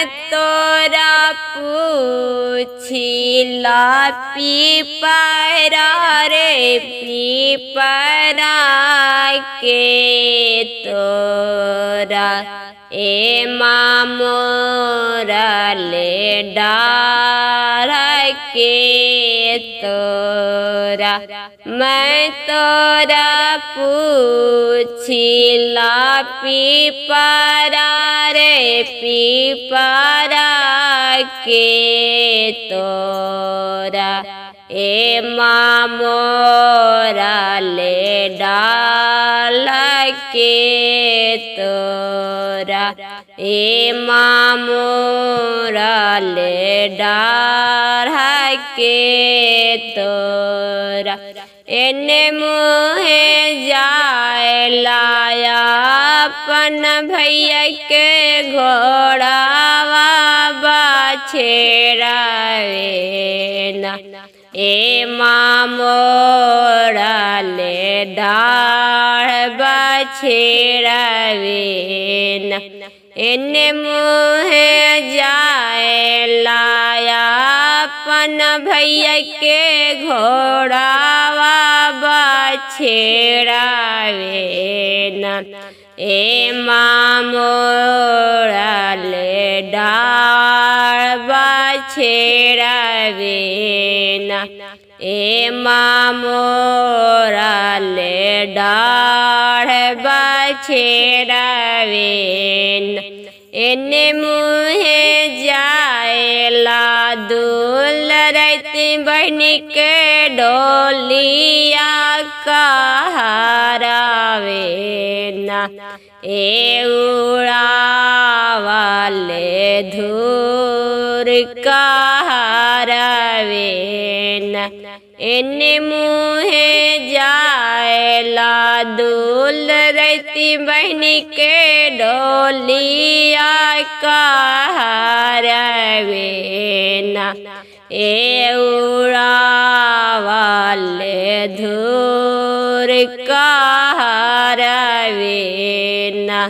मैं तोरा पूछिला पीपरा रे पीपरा के तोरा ए मामोरा ले डार के तोरा मैं तोरा पूछिला पीपरा रे पीपरा के तोरा ए मामोरा ले डाल के तोरा ए मामोरा ले डाल के तोरा एने मुहे जाए लाया अपन भैया के घोड़ावा बाछेड़ावे ना ए मामोरा ले डाढ़ बाछेड़ावे ना एने मुहे जाए लाया अपन भैया के घोड़ावा बाछेड़ावे ना ए मामोरा ले डाढ़ बाछेड़ावे ना ए मामोरा ले डाढ़ बाछेड़ावे ना एने मुहे जाएला दूल रैती बहनी के डोलिया कहरावे ना ए उड़ावाले धूर कहरावे ना एने मुहे जाएला दूल रैती बहनी के डोलिया कहरावे ना ए उड़ावाले धूर कहरावे ना।